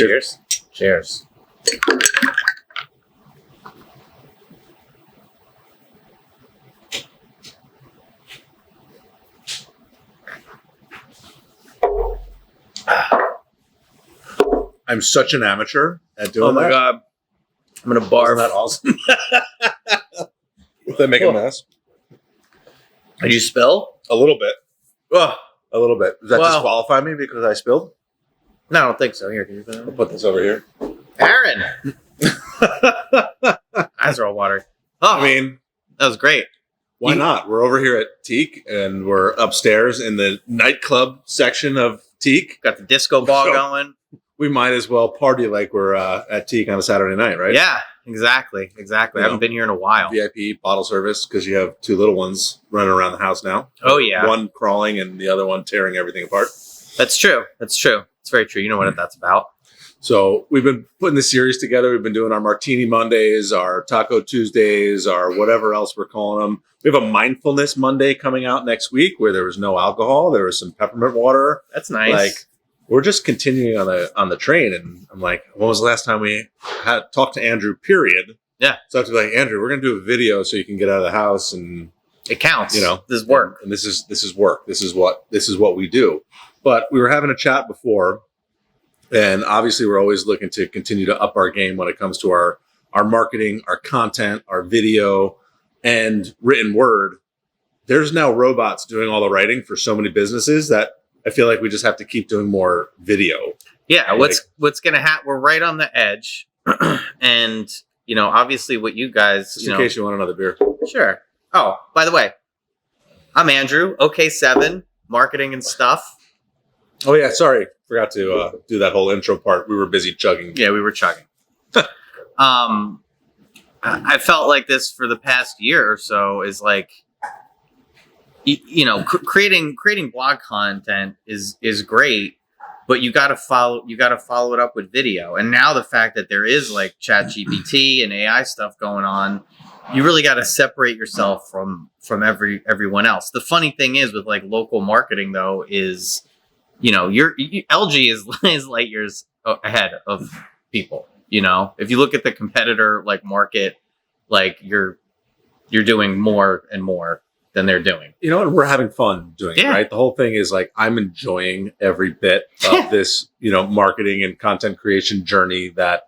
Cheers. Cheers. I'm such an amateur at doing that. Oh my God. I'm going to barf. Isn't that awesome? Did they make a mess? Did you spill? A little bit. Ugh. A little bit. Does that Well- disqualify me because I spilled? No, I don't think so. Here, can you put it I'll on? put this over here. Aaron! Eyes are all watery. Oh, I mean, that was great. why not? We're over here at Teak, and we're upstairs in the nightclub section of Teak. Got the disco ball So- going. We might as well party like we're at Teak on a Saturday night, right? Yeah, exactly. Exactly. You I haven't know, been here in a while. VIP bottle service because you have two little ones running around the house now. Oh, yeah. One crawling and the other one tearing everything apart. That's true. That's true. It's very true. You know what that's about. So we've been putting this series together. We've been doing our Martini Mondays, our Taco Tuesdays, our whatever else we're calling them. We have a Mindfulness Monday coming out next week where there was no alcohol. There was some peppermint water. That's nice. Like, we're just continuing on the train. And I'm like, when was the last time we had talked to Andrew, period? Yeah. So I have to be like, Andrew, we're going to do a video so you can get out of the house and, it counts. you know, This is work. And this is work. This is what we do. But we were having a chat before, and obviously we're always looking to continue to up our game when it comes to our marketing, our content, our video, and written word. There's now robots doing all the writing for so many businesses that I feel like we just have to keep doing more video. Yeah, what's gonna happen? We're right on the edge, and you know, obviously, what you guys, Just in case you want another beer. sure. Oh, by the way, I'm Andrew. OK7 marketing and stuff. Oh yeah, sorry, forgot to do that whole intro part. We were busy chugging. Yeah, we were chugging. I felt like this for the past year or so is like, you know, creating blog content is great, but you got to follow it up with video. And now the fact that there is like ChatGPT and AI stuff going on, you really got to separate yourself from everyone else. The funny thing is with like local marketing though is, you know, LG is light years ahead of people. You know, if you look at the competitor like market, like you're doing more and more than they're doing. You know, and we're having fun doing it, Yeah. right? The whole thing is like, I'm enjoying every bit of this, you know, marketing and content creation journey that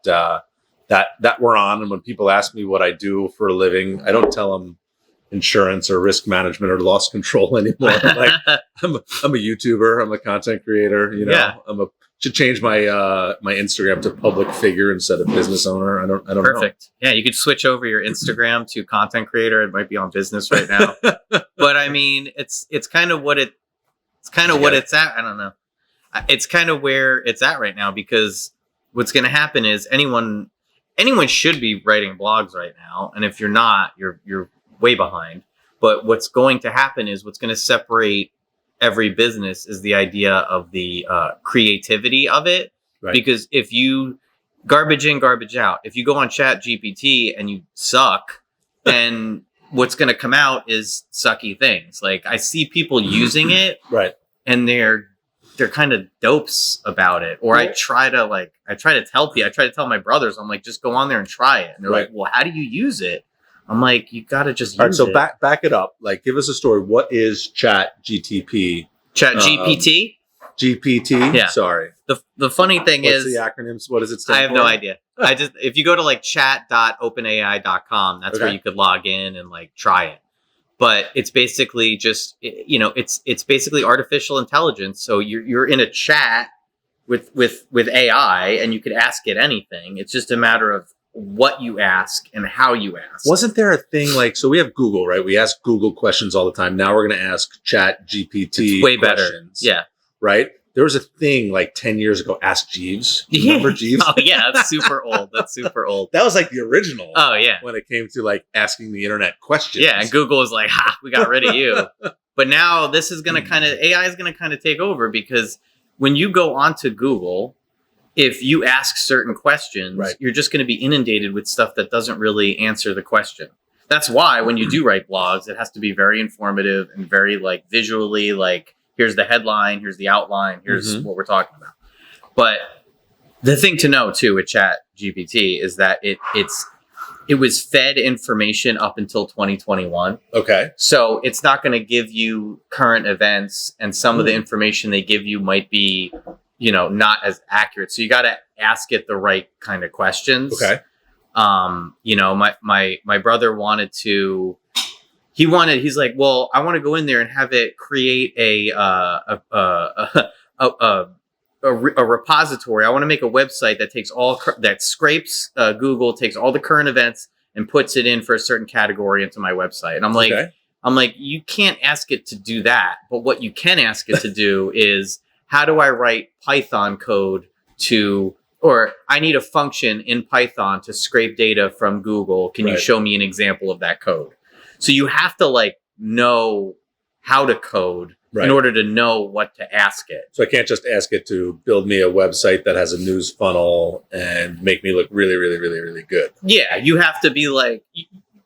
we're on. And when people ask me what I do for a living, I don't tell them insurance or risk management or loss control anymore. I'm like, I'm a YouTuber. I'm a content creator. You know, Yeah. Should change my my Instagram to public figure instead of business owner. I don't know. Perfect. Yeah, you could switch over your Instagram to content creator. It might be on business right now, but I mean, it's kind of what what it's at. I don't know. It's kind of where it's at right now because what's going to happen is anyone should be writing blogs right now, and if you're not, you're way behind. But what's going to happen is what's going to separate every business is the idea of the creativity of it. Right. Because if you garbage in, garbage out, if you go on Chat GPT and you suck, then what's going to come out is sucky things. Like I see people using it Right. and they're kind of dopes about it. Or I try to tell my brothers, I'm like, just go on there and try it. And they're like, well, how do you use it? I'm like, you got to just use All right. So it. back it up. Like, give us a story. What is Chat GTP? Chat GPT? GPT? Yeah. Sorry. The funny thing What's is the acronyms? What does it stand I have for? no idea. If you go to like chat.openai.com, that's where Okay. you could log in and like try it. But it's basically just, you know, it's basically artificial intelligence. So you're in a chat with AI and you could ask it anything. It's just a matter of what you ask and how you ask. Wasn't there a thing like, so we have Google, right? We ask Google questions all the time. Now we're going to ask Chat GPT It's way better. questions. Yeah. Right? There was a thing like 10 years ago, Ask Jeeves. Remember Jeeves? Oh yeah, that's super old. That was like the original. Oh yeah. When it came to like asking the internet questions. Yeah, and Google is like, ha, we got rid of you. But now this is going to AI is going to kind of take over because when you go onto Google, if you ask certain questions, Right. you're just going to be inundated with stuff that doesn't really answer the question. That's why when you do write blogs, it has to be very informative and very like visually like, here's the headline, here's the outline, here's what we're talking about. But The thing to know too with Chat GPT is that it was fed information up until 2021. Okay. So it's not going to give you current events, and some of the information they give you might be, not as accurate. So you got to ask it the right kind of questions. Okay. My brother he's like, well, I want to go in there and have it create a repository. I want to make a website that takes that scrapes Google, takes all the current events and puts it in for a certain category into my website. And I'm like, you can't ask it to do that. But what you can ask it to do is, how do I write Python code or I need a function in Python to scrape data from Google. Can you show me an example of that code? So you have to know how to code in order to know what to ask it. So I can't just ask it to build me a website that has a news funnel and make me look really, really, really, really good. Yeah, you have to be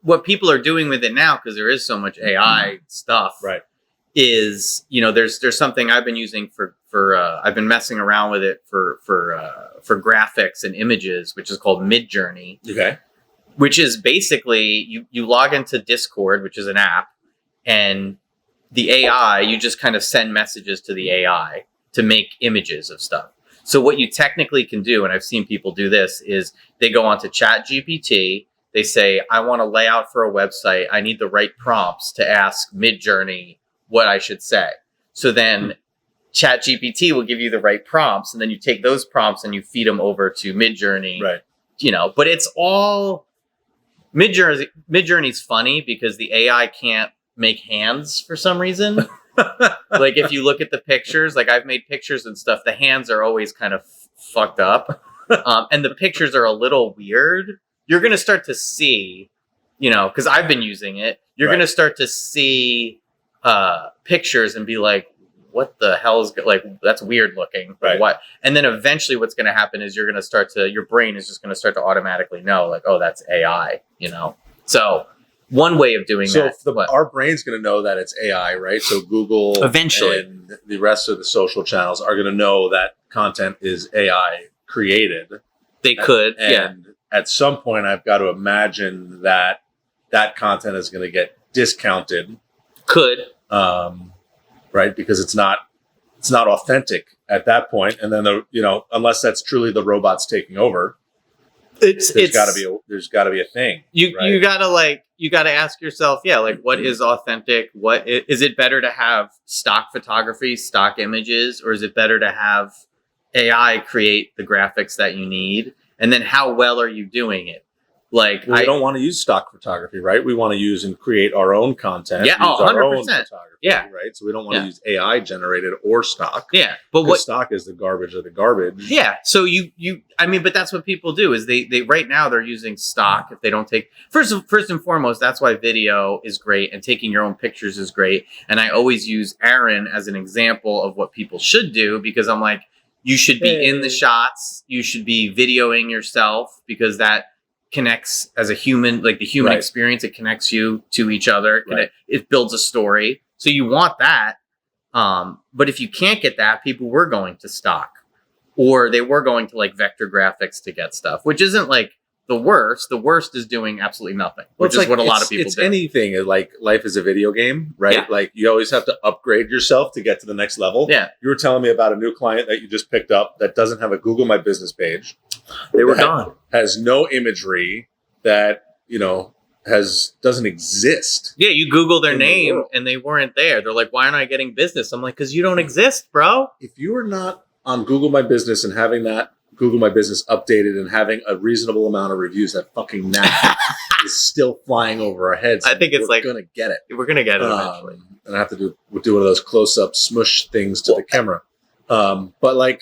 what people are doing with it now, because there is so much AI stuff. Right. Is there's something I've been using for I've been messing around with it for graphics and images, which is called Midjourney. Okay. Which is basically you log into Discord, which is an app, and the AI, you just kind of send messages to the AI to make images of stuff. So what you technically can do, and I've seen people do this, is they go onto Chat GPT. They say, I want a layout for a website. I need the right prompts to ask Midjourney what I should say. So then Chat GPT will give you the right prompts, and then you take those prompts and you feed them over to Midjourney. Right. But it's all Midjourney's funny because the AI can't make hands for some reason. If you look at the pictures, I've made pictures and stuff, the hands are always kind of fucked up. And the pictures are a little weird. You're going to start to see, because I've been using it, you're going to start to see pictures and be like, what the hell is that's weird looking. Right. What? And then eventually what's going to happen is your brain is just going to start to automatically know, oh, that's AI, So one way of doing that. So our brain's going to know that it's AI, right? So Google eventually and the rest of the social channels are going to know that content is AI created. They could, and at some point, I've got to imagine that content is going to get discounted. Could. Right, because it's not authentic at that point, and then unless that's truly the robots taking over, there's got to be a thing. You gotta ask yourself, what is authentic? What is it better to have stock photography, stock images, or is it better to have AI create the graphics that you need? And then how well are you doing it? We don't want to use stock photography, right? We want to use and create our own content. Yeah, 100%. Yeah. Right? So we don't want to use AI generated or stock. Yeah. But stock is the garbage of the garbage. Yeah. So but that's what people do is they right now they're using stock if they don't take first and foremost, that's why video is great and taking your own pictures is great. And I always use Aaron as an example of what people should do, because I'm like, you should be in the shots, you should be videoing yourself, because that connects as a human, the human experience. It connects you to each other. It builds a story. So you want that. But if you can't get that, people were going to stock, or they were going to vector graphics to get stuff, which isn't the worst. The worst is doing absolutely nothing, which is what a lot of people do. Anything life is a video game, right? Yeah. You always have to upgrade yourself to get to the next level. Yeah. You were telling me about a new client that you just picked up that doesn't have a Google My Business page. They were gone. Has no imagery, that doesn't exist. Yeah, you Google their name and they weren't there. They're like, why aren't I getting business? I'm like, because you don't exist, bro. If you are not on Google My Business and having that Google My Business updated and having a reasonable amount of reviews, that fucking gnat is still flying over our heads. I think it's we're gonna get it. We're gonna get it eventually. And I have to do one of those close-up smush things to the camera. But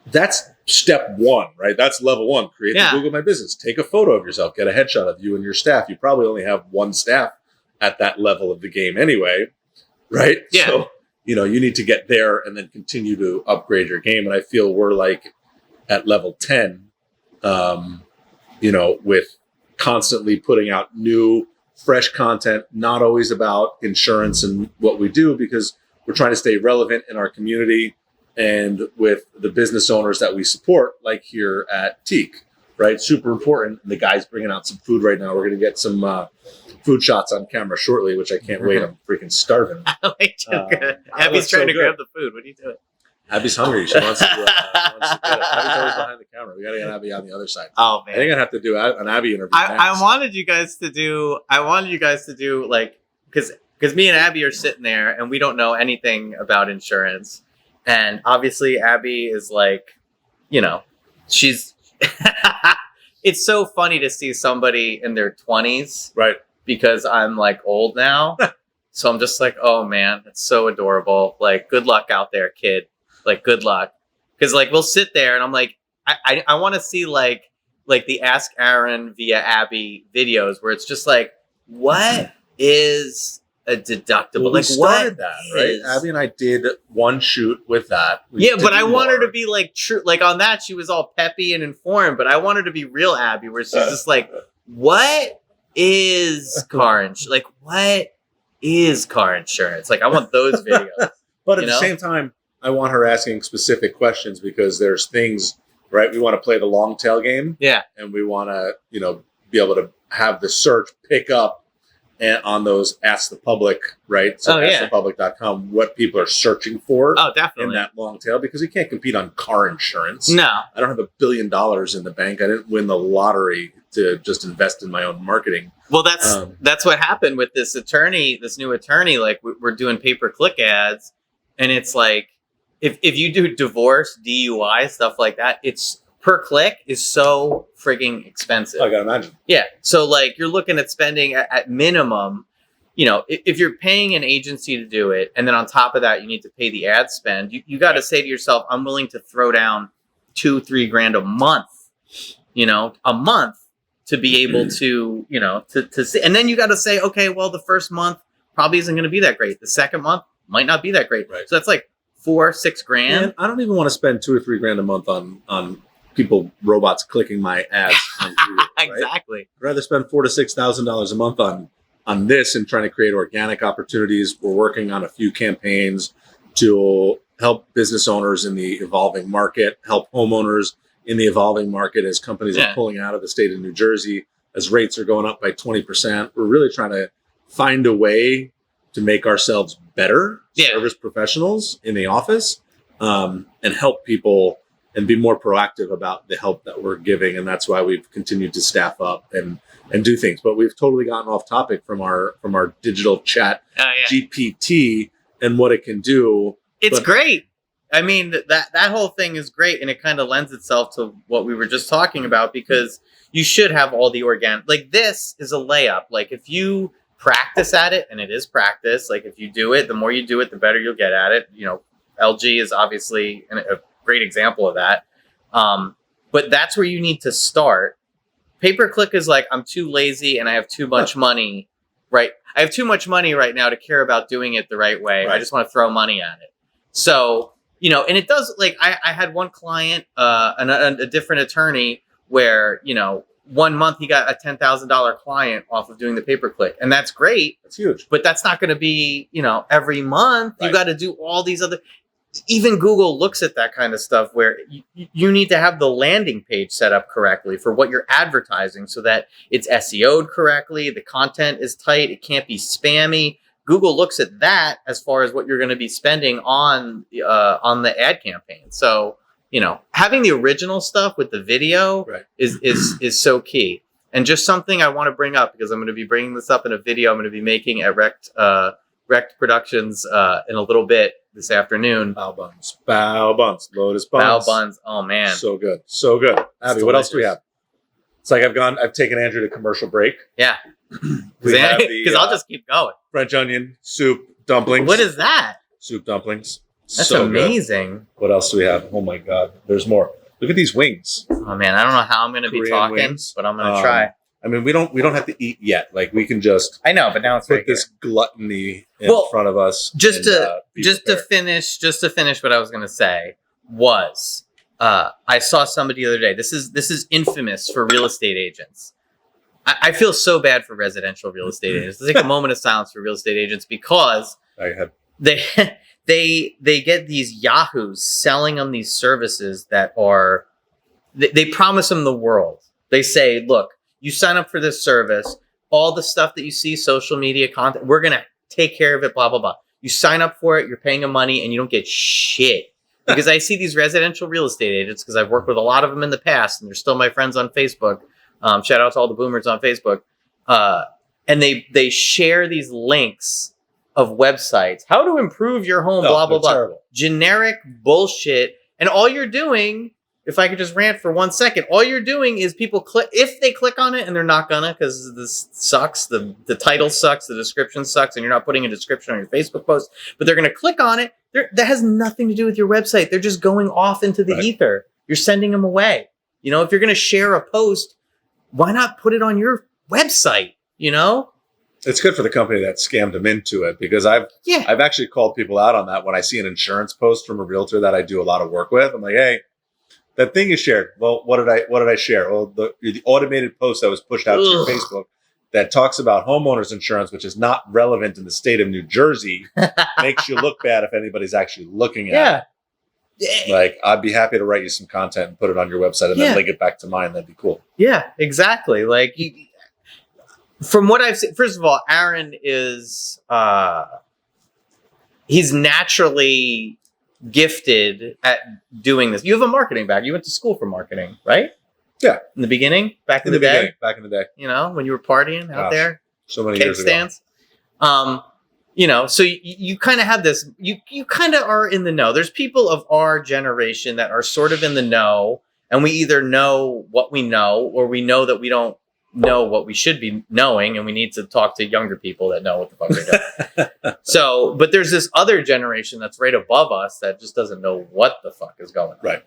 that's step one, right? That's level one. Create the Google My Business. Take a photo of yourself. Get a headshot of you and your staff. You probably only have one staff at that level of the game anyway, right? Yeah. So, you need to get there and then continue to upgrade your game. And I feel we're at level 10, with constantly putting out new, fresh content, not always about insurance and what we do, because we're trying to stay relevant in our community. and with the business owners that we support, like here at Teak, right? Super important. The guy's bringing out some food right now. We're going to get some food shots on camera shortly, which I can't wait. I'm freaking starving. Abby's trying to grab the food. What are you doing? Abby's hungry. She wants to get it. Abby's always behind the camera. We got to get Abby on the other side. Oh man, I think I have to do an Abby interview. I wanted you guys to do. Like because me and Abby are sitting there and we don't know anything about insurance, and obviously Abby is like, she's. It's so funny to see somebody in their 20s, right? Because I'm like old now, so I'm just like, oh man, it's so adorable. Like, good luck out there, kid. Like, good luck. Because like we'll sit there and I'm like, I want to see like the Ask Aaron via Abby videos where it's just like, what is a deductible? Well, like, started that, right? Abby and I did one shoot with that. But I want her to be like true. Like on that, she was all peppy and informed, but I want her to be real Abby, where she's just like, what is car insurance? Like, what is car insurance? Like, I want those videos. But at the same time, I want her asking specific questions because there's things, right? We want to play the long tail game. Yeah. And we want to, be able to have the search pick up and on those Ask the Public, right? So askthepublic.com, what people are searching for. Oh, definitely. In that long tail, because you can't compete on car insurance. No. I don't have $1 billion in the bank. I didn't win the lottery to just invest in my own marketing. Well, that's what happened with this new attorney. Like, we're doing pay-per-click ads, and it's like, if you do divorce, DUI, stuff like that, it's per click is so frigging expensive. I gotta imagine. Yeah. So like you're looking at spending at minimum, if you're paying an agency to do it, and then on top of that, you need to pay the ad spend, you got to say to yourself, I'm willing to throw down $2-3 grand a month, a month to be able to, to see. And then you got to say, okay, well, the first month probably isn't going to be that great. The second month might not be that great. Right. So that's like $4-6 grand. Man, I don't even want to spend 2 or 3 grand a month on robots clicking my ads on Google, right? Exactly. I'd rather spend $4,000 to $6,000 a month on this and trying to create organic opportunities. We're working on a few campaigns to help business owners in the evolving market, help homeowners in the evolving market as companies are pulling out of the state of New Jersey, as rates are going up by 20%. We're really trying to find a way to make ourselves better service professionals in the office, and help people and be more proactive about the help that we're giving. And that's why we've continued to staff up and do things. But we've totally gotten off topic from our digital chat GPT and what it can do. It's great. I mean, that whole thing is great. And it kind of lends itself to what we were just talking about, because you should have all the organic, like this is a layup. Like if you practice at it, and it is practice, like if you do it, the more you do it, the better you'll get at it. LG is obviously a great example of that. But that's where you need to start. Pay-per-click is like, I'm too lazy and I have too much money, right? I have too much money right now to care about doing it the right way. Right. I just want to throw money at it. So, and it does, like, I had one client, a different attorney where, 1 month he got a $10,000 client off of doing the pay-per-click, and that's great. That's huge. But that's not going to be, every month. Right. You got to do all these other. Even Google looks at that kind of stuff where you need to have the landing page set up correctly for what you're advertising, so that it's SEO'd correctly, the content is tight, it can't be spammy. Google looks at that as far as what you're going to be spending on the ad campaign. So, having the original stuff with the video is so key. And just something I want to bring up, because I'm going to be bringing this up in a video I'm going to be making at Rect Productions in a little bit this afternoon. Bao buns, lotus buns. Bao buns. Oh man, so good. Abby, what else do we have? It's like I've taken Andrew to commercial break. Yeah, because I'll just keep going. French onion soup dumplings. What is that? Soup dumplings. That's so amazing. Good. What else do we have? Oh my God, there's more. Look at these wings. Oh man, I don't know how I'm going to be talking, wings. But I'm going to try. I mean, we don't have to eat yet. Like, we can just I know, but now it's put this gluttony in front of us. Just to finish what I was going to say was, I saw somebody the other day. This is infamous for real estate agents. I feel so bad for residential real estate agents. Let's take a moment of silence for real estate agents, because they get these yahoos selling them these services that are they promise them the world. They say, look, you sign up for this service, all the stuff that you see, social media content, we're going to take care of it, blah, blah, blah. You sign up for it, you're paying them money, and you don't get shit. Because I see these residential real estate agents, because I've worked with a lot of them in the past, and they're still my friends on Facebook. Shout out to all the boomers on Facebook. And they share these links of websites, how to improve your home, blah, blah, blah. Terrible. Generic bullshit. And all you're doing, if I could just rant for 1 second, all you're doing is people click, if they click on it, and they're not gonna, because this sucks, the title sucks, the description sucks, and you're not putting a description on your Facebook post, but they're gonna click on it. That has nothing to do with your website. They're just going off into the ether. You're sending them away. You know, if you're gonna share a post, why not put it on your website? You know? It's good for the company that scammed them into it, because I've actually called people out on that when I see an insurance post from a realtor that I do a lot of work with. I'm like, hey, that thing you shared. Well, what did I share? Well, the automated post that was pushed out to your Facebook that talks about homeowners insurance, which is not relevant in the state of New Jersey, makes you look bad if anybody's actually looking at it. Like, I'd be happy to write you some content and put it on your website and then link it back to mine. That'd be cool. Yeah, exactly. Like, from what I've seen, first of all, Aaron is, he's naturally gifted at doing this. You have a marketing background. You went to school for marketing, right? Yeah. In the beginning, back in the day. Back in the day. You know, when you were partying out there. So many years ago. You know, so you kind of have this, you kind of are in the know. There's people of our generation that are sort of in the know, and we either know what we know, or we know that we don't know what we should be knowing, and we need to talk to younger people that know what the fuck they're doing. So, but there's this other generation that's right above us that just doesn't know what the fuck is going on. Right.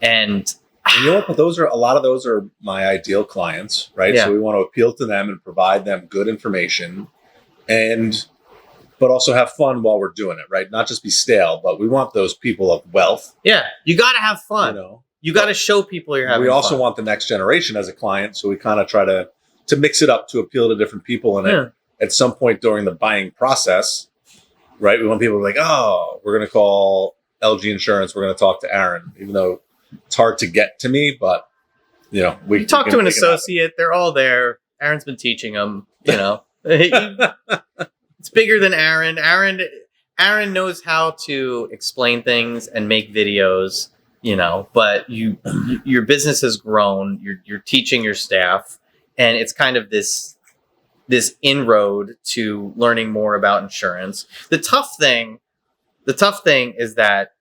And you know what? But a lot of those are my ideal clients, right? Yeah. So we want to appeal to them and provide them good information, but also have fun while we're doing it, right? Not just be stale, but we want those people of wealth. Yeah, you got to have fun. You know, you got to show people you're having fun. We also want the next generation as a client, so we kind of try to mix it up to appeal to different people. And at some point during the buying process, right, we want people to be like, oh, we're going to call LG Insurance. We're going to talk to Aaron, even though it's hard to get to me, but you know, you talk to an associate. They're all there. Aaron's been teaching them. You know, it's bigger than Aaron. Aaron knows how to explain things and make videos. You know, but your business has grown. You're teaching your staff, and it's kind of this inroad to learning more about insurance. The tough thing is that,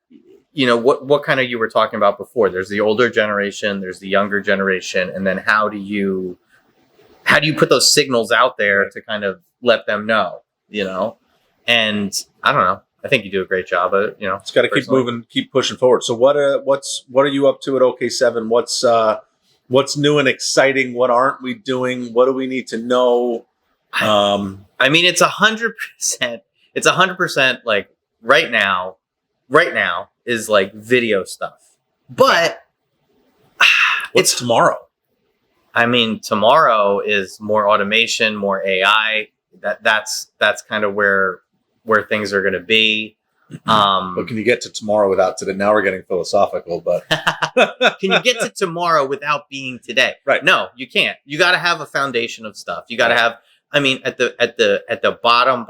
you know, what kind of you were talking about before. There's the older generation, there's the younger generation, and then how do you put those signals out there to kind of let them know, you know? And I don't know. I think you do a great job of it, you know. It's got to keep moving, keep pushing forward. So what are you up to at OK7? What's new and exciting? What aren't we doing? What do we need to know? I mean, it's 100%. It's 100% like right now is like video stuff. But what's tomorrow? I mean, tomorrow is more automation, more AI. That's kind of where things are going to be. But can you get to tomorrow without today? Now we're getting philosophical, but can you get to tomorrow without being today? Right. No, you can't. You got to have a foundation of stuff. You got to have, I mean, at the bottom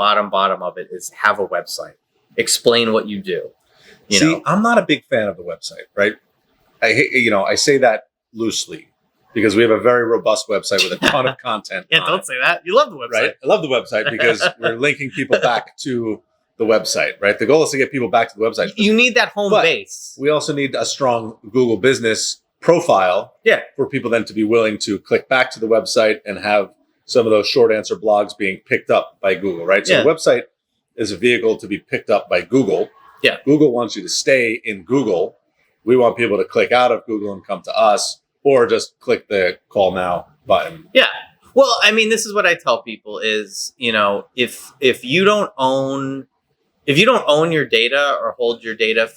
of it is have a website. Explain what you do. You know? I'm not a big fan of the website, right? I say that loosely because we have a very robust website with a ton of content. Yeah, don't say that. You love the website. Right? I love the website because we're linking people back to the website, right? The goal is to get people back to the website. You need that home base. We also need a strong Google business profile for people then to be willing to click back to the website and have some of those short answer blogs being picked up by Google, right? So the website is a vehicle to be picked up by Google. Yeah. Google wants you to stay in Google. We want people to click out of Google and come to us, or just click the call now button. Yeah. Well, I mean, this is what I tell people is, you know, if you don't own your data or hold your data,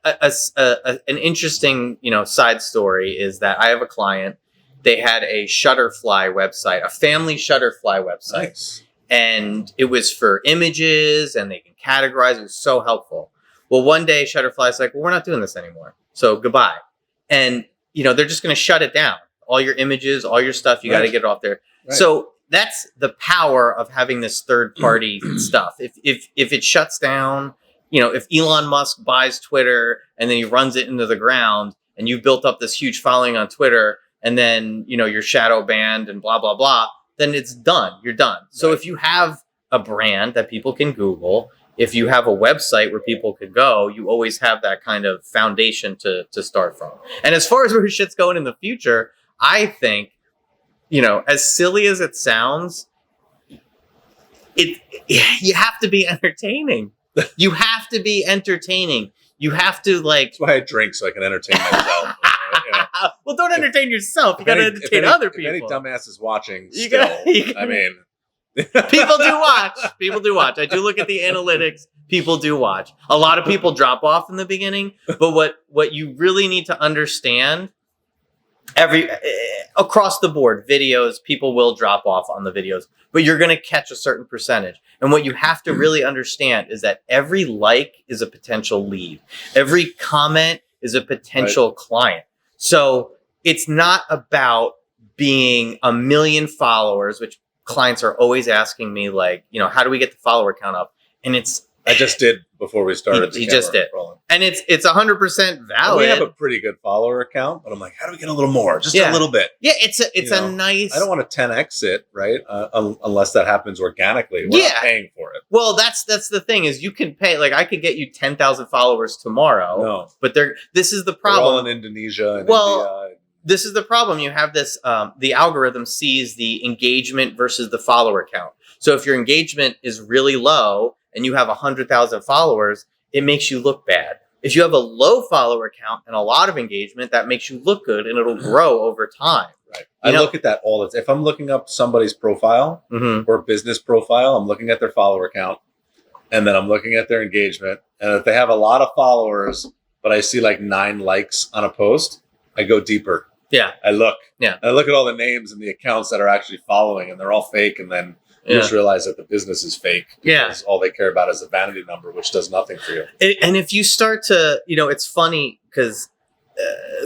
an interesting, you know, side story is that I have a client, they had a Shutterfly website, a family Shutterfly website. Nice. and it was for images and they can categorize. It was so helpful. Well, one day Shutterfly's like, well, we're not doing this anymore. So goodbye. And, they're just going to shut it down. All your images, all your stuff, you got to get it off there. Right. So that's the power of having this third party stuff. If it shuts down, if Elon Musk buys Twitter and then he runs it into the ground and you built up this huge following on Twitter and then, you're shadow banned and blah, blah, blah, then it's done. You're done. So if you have a brand that people can Google, if you have a website where people could go, you always have that kind of foundation to start from. And as far as where shit's going in the future, I think, as silly as it sounds, you have to be entertaining. You have to be entertaining. You have to That's why I drink, so I can entertain myself. Well, don't entertain yourself. You got to entertain other people. If any dumbass is watching, people do watch. People do watch. I do look at the analytics. People do watch. A lot of people drop off in the beginning, but what you really need to understand, across the board, videos, people will drop off on the videos, but you're going to catch a certain percentage. And what you have to really understand is that every like is a potential lead. Every comment is a potential client. So it's not about being a million followers, which clients are always asking me, like, how do we get the follower count up? And I just did before we started. He just did. Rolling. And it's 100% valid. And we have a pretty good follower account, but I'm like, how do we get a little more? Just a little bit. Yeah, it's a nice. I don't want to 10x it, right? Unless that happens organically. We're not paying for it. Well, that's the thing is you can pay. Like I could get you 10,000 followers tomorrow. No, but this is the problem. They're all in Indonesia and India. This is the problem. You have this, the algorithm sees the engagement versus the follower count. So if your engagement is really low and you have 100,000 followers, it makes you look bad. If you have a low follower count and a lot of engagement, that makes you look good and it'll grow over time. Right. I look at that all the time. If I'm looking up somebody's profile or business profile, I'm looking at their follower count and then I'm looking at their engagement. And if they have a lot of followers, but I see like 9 likes on a post, I go deeper. Yeah. I look at all the names and the accounts that are actually following and they're all fake. And then you just realize that the business is fake because all they care about is a vanity number, which does nothing for you. And if you start to, it's funny because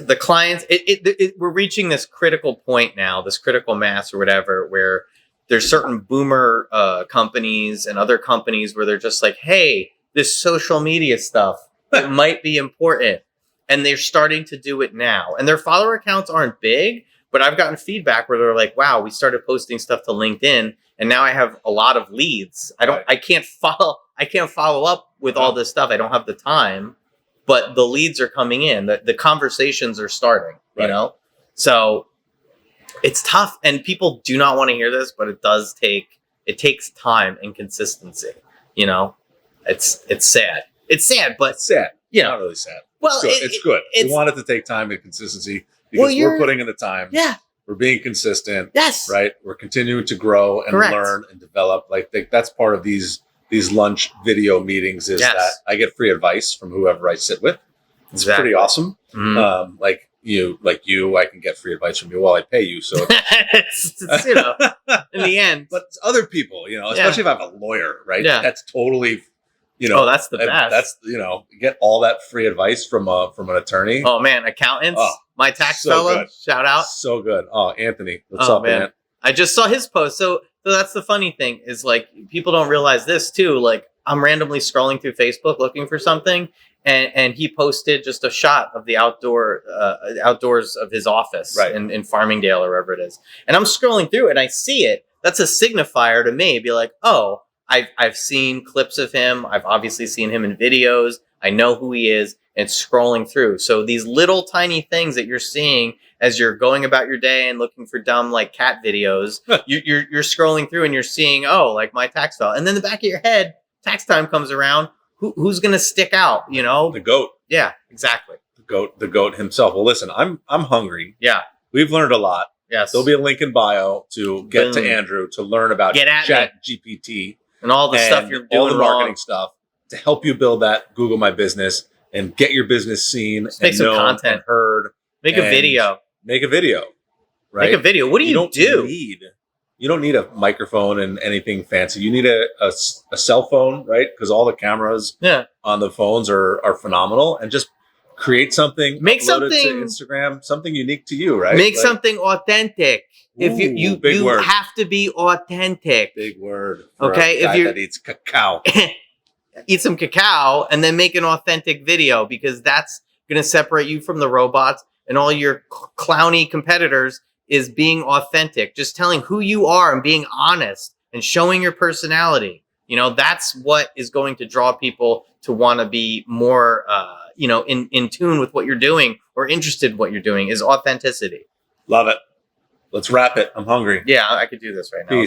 the clients, we're reaching this critical point now, this critical mass or whatever, where there's certain boomer companies and other companies where they're just like, hey, this social media stuff, it might be important. And they're starting to do it now. And their follower accounts aren't big, but I've gotten feedback where they're like, wow, we started posting stuff to LinkedIn and now I have a lot of leads. I can't follow up with all this stuff. I don't have the time, but the leads are coming in. The conversations are starting, So it's tough and people do not want to hear this, but it takes time and consistency, It's sad. It's sad, but it's sad. Not really sad. Well, it's good. We want it to take time and consistency because we're putting in the time. Yeah. We're being consistent. Yes. Right. We're continuing to grow and learn and develop. Like that's part of these lunch video meetings is that I get free advice from whoever I sit with. It's pretty awesome. Mm-hmm. Like you, I can get free advice from you while I pay you. So it's in the end. But it's other people, especially if I have a lawyer, right? Yeah. That's totally. That's the best. That's get all that free advice from an attorney. Oh man, accountants, my tax fella, shout out, so good. Oh, Anthony, what's up, man? I just saw his post. So that's the funny thing is like people don't realize this too. Like I'm randomly scrolling through Facebook looking for something, and he posted just a shot of the outdoors of his office in Farmingdale or wherever it is, and I'm scrolling through and I see it. That's a signifier to me. Be like, oh. I've seen clips of him. I've obviously seen him in videos. I know who he is and scrolling through. So these little tiny things that you're seeing as you're going about your day and looking for dumb like cat videos, you're scrolling through and you're seeing, like my tax file. And then in the back of your head, tax time comes around. Who's going to stick out? The goat. Yeah, exactly. The goat himself. Well, listen, I'm hungry. Yeah. We've learned a lot. Yes. There'll be a link in bio to get to Andrew to learn about ChatGPT. And all the stuff you're doing all the marketing wrong. stuff to help you build that Google My Business and get your business seen Just make and some known content. and heard. Make a video. Make a video. Right? Make a video. What do you don't do? Need You don't need a microphone and anything fancy. You need a cell phone, right? Because all the cameras on the phones are phenomenal, and just create something, make upload something it to Instagram, something unique to you, right? Make something authentic. If you big word. have to be authentic. Big word. For Okay, a guy if you that eats cacao, eat some cacao and then make an authentic video, because that's going to separate you from the robots and all your clowny competitors. Is being authentic, just telling who you are and being honest and showing your personality. You know, that's what is going to draw people to want to be more, in tune with what you're doing or interested in what you're doing, is authenticity. Love it. Let's wrap it. I'm hungry. Yeah, I could do this right now. Peace.